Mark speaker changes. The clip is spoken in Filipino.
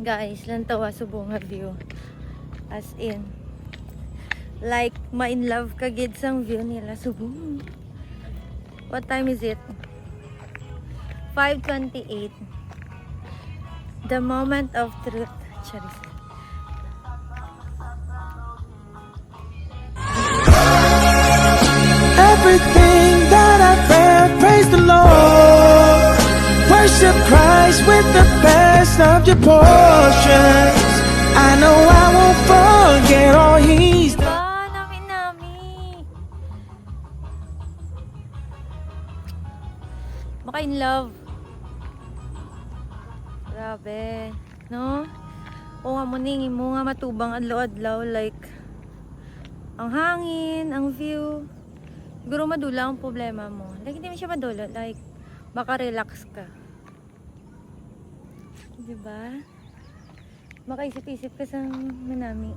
Speaker 1: Guys, lantawa subong nga view. As in, like, ma-in love ka gid sang view nila subong. What time is it? 5:28. The moment of truth. Charis.
Speaker 2: Everything that I've read, praise the Lord. Worship Christ with the best of your portions. I know I won't forget all He's done.
Speaker 1: Ba, nami. Maka-in love. Grabe. No? O nga mo ning mo nga matubang adlaw-adlaw, like ang hangin, ang view. Siguro madula ang problema mo. Like, hindi mo siya madula. Like, baka relax ka. Diba? Makaisip-isip ka sa Minami.